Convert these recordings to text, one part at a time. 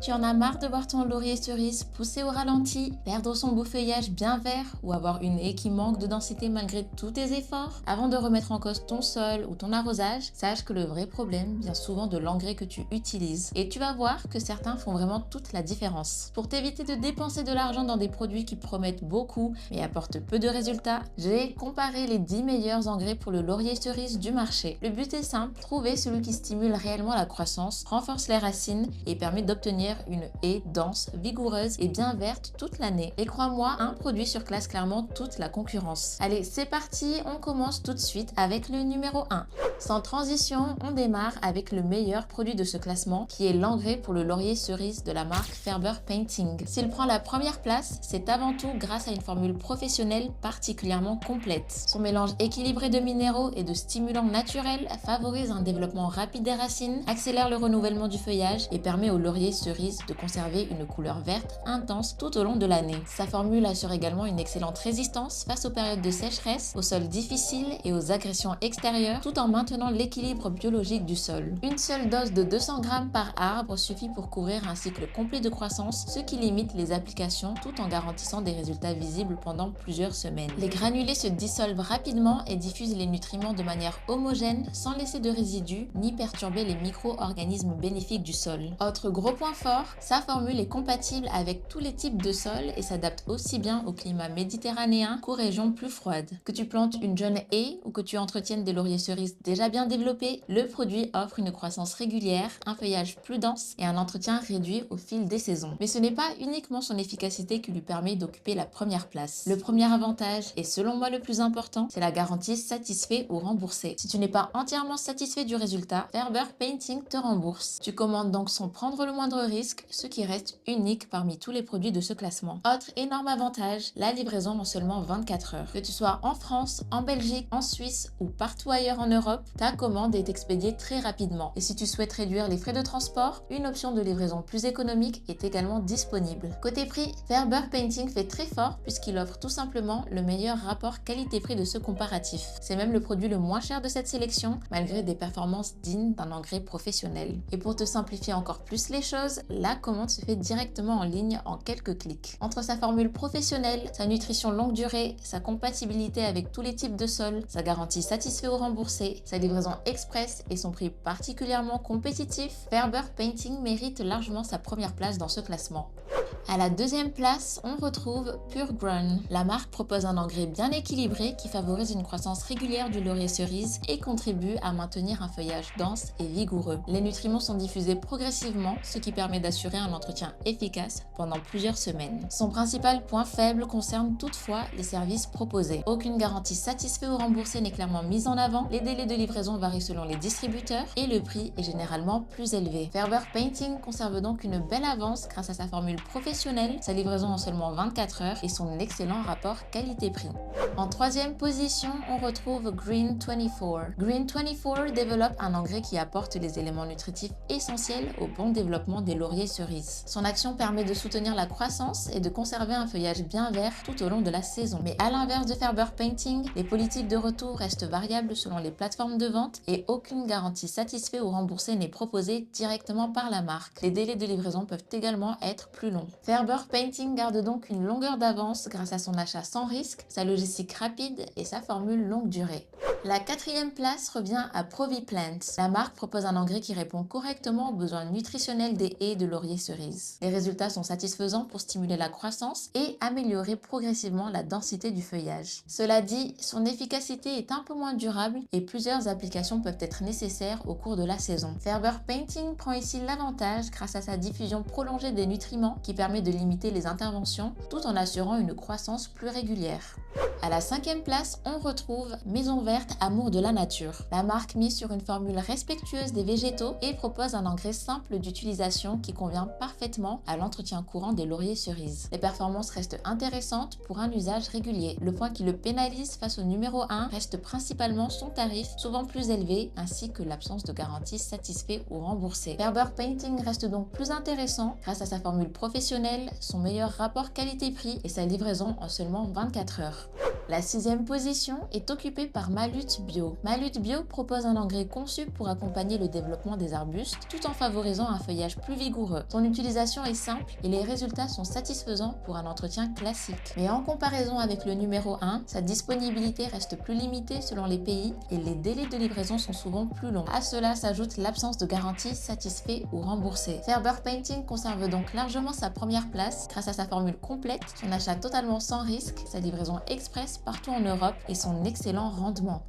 Tu en as marre de voir ton laurier cerise pousser au ralenti, perdre son beau feuillage bien vert ou avoir une haie qui manque de densité malgré tous tes efforts? Avant de remettre en cause ton sol ou ton arrosage, sache que le vrai problème vient souvent de l'engrais que tu utilises. Et tu vas voir que certains font vraiment toute la différence. Pour t'éviter de dépenser de l'argent dans des produits qui promettent beaucoup mais apportent peu de résultats, j'ai comparé les 10 meilleurs engrais pour le laurier cerise du marché. Le but est simple, trouver celui qui stimule réellement la croissance, renforce les racines et permet d'obtenir une haie dense, vigoureuse et bien verte toute l'année. Et crois-moi, un produit surclasse clairement toute la concurrence. Allez, c'est parti, on commence tout de suite avec le numéro 1. Sans transition, on démarre avec le meilleur produit de ce classement qui est l'engrais pour le laurier cerise de la marque Ferber Painting. S'il prend la première place, c'est avant tout grâce à une formule professionnelle particulièrement complète. Son mélange équilibré de minéraux et de stimulants naturels favorise un développement rapide des racines, accélère le renouvellement du feuillage et permet au laurier cerise de conserver une couleur verte intense tout au long de l'année. Sa formule assure également une excellente résistance face aux périodes de sécheresse, aux sols difficiles et aux agressions extérieures, tout en maintenant l'équilibre biologique du sol. Une seule dose de 200 g par arbre suffit pour couvrir un cycle complet de croissance, ce qui limite les applications tout en garantissant des résultats visibles pendant plusieurs semaines. Les granulés se dissolvent rapidement et diffusent les nutriments de manière homogène sans laisser de résidus ni perturber les micro-organismes bénéfiques du sol. Autre gros point fort, sa formule est compatible avec tous les types de sols et s'adapte aussi bien au climat méditerranéen qu'aux régions plus froides. Que tu plantes une jeune haie ou que tu entretiennes des lauriers cerises déjà bien développés, le produit offre une croissance régulière, un feuillage plus dense et un entretien réduit au fil des saisons. Mais ce n'est pas uniquement son efficacité qui lui permet d'occuper la première place. Le premier avantage, et selon moi le plus important, c'est la garantie satisfait ou remboursé. Si tu n'es pas entièrement satisfait du résultat, Ferber Painting te rembourse. Tu commandes donc sans prendre le moindre risque, ce qui reste unique parmi tous les produits de ce classement. Autre énorme avantage, la livraison en seulement 24 heures. Que tu sois en France, en Belgique, en Suisse ou partout ailleurs en Europe, ta commande est expédiée très rapidement. Et si tu souhaites réduire les frais de transport, une option de livraison plus économique est également disponible. Côté prix, Ferber Painting fait très fort puisqu'il offre tout simplement le meilleur rapport qualité-prix de ce comparatif. C'est même le produit le moins cher de cette sélection, malgré des performances dignes d'un engrais professionnel. Et pour te simplifier encore plus les choses, la commande se fait directement en ligne en quelques clics. Entre sa formule professionnelle, sa nutrition longue durée, sa compatibilité avec tous les types de sols, sa garantie satisfait ou remboursé, sa livraison express et son prix particulièrement compétitif, Ferber Painting mérite largement sa première place dans ce classement. À la deuxième place, on retrouve Pure Grown. La marque propose un engrais bien équilibré qui favorise une croissance régulière du laurier cerise et contribue à maintenir un feuillage dense et vigoureux. Les nutriments sont diffusés progressivement, ce qui permet d'assurer un entretien efficace pendant plusieurs semaines. Son principal point faible concerne toutefois les services proposés. Aucune garantie satisfait ou remboursée n'est clairement mise en avant, les délais de livraison varient selon les distributeurs et le prix est généralement plus élevé. Ferber Painting conserve donc une belle avance grâce à sa formule professionnelle, sa livraison en seulement 24 heures et son excellent rapport qualité-prix. En troisième position, on retrouve Green 24. Green 24 développe un engrais qui apporte les éléments nutritifs essentiels au bon développement des lauriers cerises. Son action permet de soutenir la croissance et de conserver un feuillage bien vert tout au long de la saison. Mais à l'inverse de Ferber Painting, les politiques de retour restent variables selon les plateformes de vente et aucune garantie satisfait ou remboursée n'est proposée directement par la marque. Les délais de livraison peuvent également être plus longs. Ferber Painting garde donc une longueur d'avance grâce à son achat sans risque, sa logistique rapide et sa formule longue durée. La quatrième place revient à ProviPlant. La marque propose un engrais qui répond correctement aux besoins nutritionnels des haies de laurier cerise. Les résultats sont satisfaisants pour stimuler la croissance et améliorer progressivement la densité du feuillage. Cela dit, son efficacité est un peu moins durable et plusieurs applications peuvent être nécessaires au cours de la saison. Ferber Painting prend ici l'avantage grâce à sa diffusion prolongée des nutriments qui permet de limiter les interventions tout en assurant une croissance plus régulière. À la cinquième place, on retrouve Maison Verte Amour de la Nature. La marque mise sur une formule respectueuse des végétaux et propose un engrais simple d'utilisation qui convient parfaitement à l'entretien courant des lauriers cerises. Les performances restent intéressantes pour un usage régulier. Le point qui le pénalise face au numéro 1 reste principalement son tarif, souvent plus élevé, ainsi que l'absence de garantie satisfait ou remboursée. Ferber Painting reste donc plus intéressant grâce à sa formule professionnelle professionnel, son meilleur rapport qualité-prix et sa livraison en seulement 24 heures. La 6e position est occupée par Malut Bio. Malut Bio propose un engrais conçu pour accompagner le développement des arbustes tout en favorisant un feuillage plus vigoureux. Son utilisation est simple et les résultats sont satisfaisants pour un entretien classique. Mais en comparaison avec le numéro 1, sa disponibilité reste plus limitée selon les pays et les délais de livraison sont souvent plus longs. À cela s'ajoute l'absence de garantie satisfait ou remboursée. Ferber Painting conserve donc largement sa première place grâce à sa formule complète, son achat totalement sans risque, sa livraison express partout en Europe et son excellent rendement.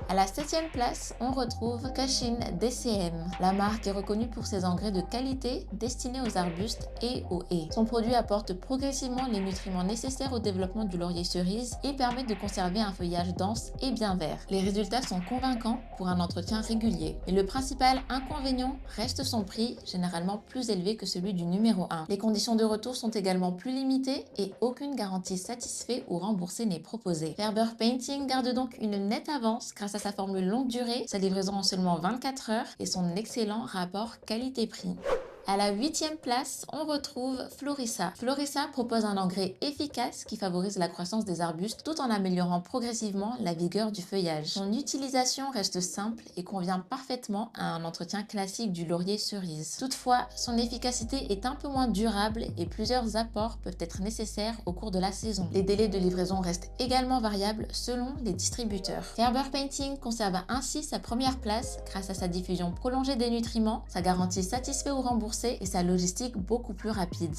À la 7e place, on retrouve Kashin DCM. La marque est reconnue pour ses engrais de qualité destinés aux arbustes et aux haies. Son produit apporte progressivement les nutriments nécessaires au développement du laurier cerise et permet de conserver un feuillage dense et bien vert. Les résultats sont convaincants pour un entretien régulier. Mais le principal inconvénient reste son prix, généralement plus élevé que celui du numéro 1. Les conditions de retour sont également plus limitées et aucune garantie satisfait ou remboursée n'est proposée. Ferber Painting garde donc une nette avance grâce à sa formule longue durée, sa livraison en seulement 24 heures et son excellent rapport qualité-prix. À la 8e place, on retrouve Florissa. Florissa propose un engrais efficace qui favorise la croissance des arbustes tout en améliorant progressivement la vigueur du feuillage. Son utilisation reste simple et convient parfaitement à un entretien classique du laurier cerise. Toutefois, son efficacité est un peu moins durable et plusieurs apports peuvent être nécessaires au cours de la saison. Les délais de livraison restent également variables selon les distributeurs. Ferber Painting conserve ainsi sa première place grâce à sa diffusion prolongée des nutriments, sa garantie satisfait ou remboursée et sa logistique beaucoup plus rapide.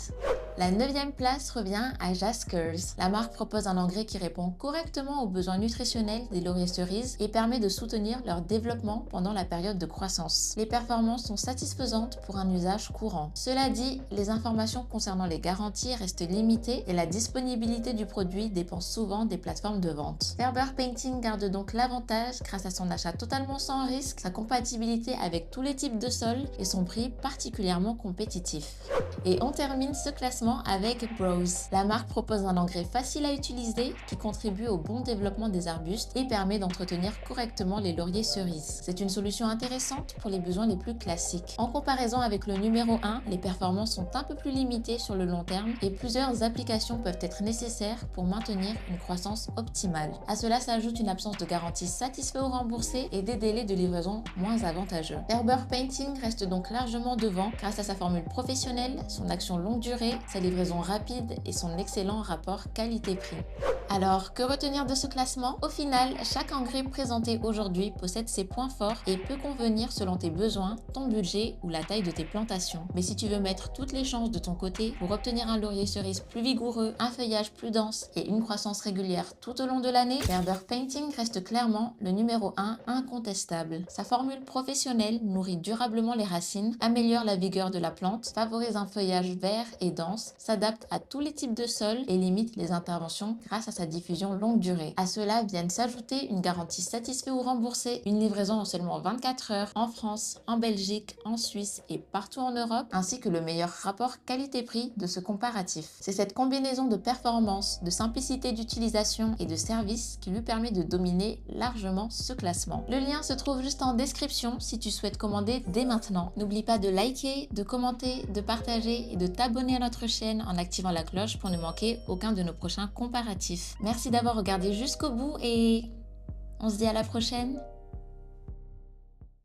La 9e place revient à Jaskers. La marque propose un engrais qui répond correctement aux besoins nutritionnels des lauriers cerises et permet de soutenir leur développement pendant la période de croissance. Les performances sont satisfaisantes pour un usage courant. Cela dit, les informations concernant les garanties restent limitées et la disponibilité du produit dépend souvent des plateformes de vente. Ferber Painting garde donc l'avantage grâce à son achat totalement sans risque, sa compatibilité avec tous les types de sols et son prix particulièrement compétitif. Et on termine ce classement avec Brose. La marque propose un engrais facile à utiliser qui contribue au bon développement des arbustes et permet d'entretenir correctement les lauriers cerises. C'est une solution intéressante pour les besoins les plus classiques. En comparaison avec le numéro 1, les performances sont un peu plus limitées sur le long terme et plusieurs applications peuvent être nécessaires pour maintenir une croissance optimale. À cela s'ajoute une absence de garantie satisfait ou remboursée et des délais de livraison moins avantageux. Ferber Painting reste donc largement devant grâce à sa formule professionnelle, son action longue durée, sa livraison rapide et son excellent rapport qualité-prix. Alors, que retenir de ce classement? Au final, chaque engrais présenté aujourd'hui possède ses points forts et peut convenir selon tes besoins, ton budget ou la taille de tes plantations. Mais si tu veux mettre toutes les chances de ton côté pour obtenir un laurier cerise plus vigoureux, un feuillage plus dense et une croissance régulière tout au long de l'année, Ferber Painting reste clairement le numéro 1 incontestable. Sa formule professionnelle nourrit durablement les racines, améliore la vigueur de la plante, favorise un feuillage vert et dense, s'adapte à tous les types de sols et limite les interventions grâce à sa diffusion longue durée. À cela viennent s'ajouter une garantie satisfait ou remboursée, une livraison en seulement 24 heures en France, en Belgique, en Suisse et partout en Europe, ainsi que le meilleur rapport qualité-prix de ce comparatif. C'est cette combinaison de performance, de simplicité d'utilisation et de service qui lui permet de dominer largement ce classement. Le lien se trouve juste en description si tu souhaites commander dès maintenant. N'oublie pas de liker, de commenter, de partager et de t'abonner à notre chaîne en activant la cloche pour ne manquer aucun de nos prochains comparatifs. Merci d'avoir regardé jusqu'au bout et on se dit à la prochaine.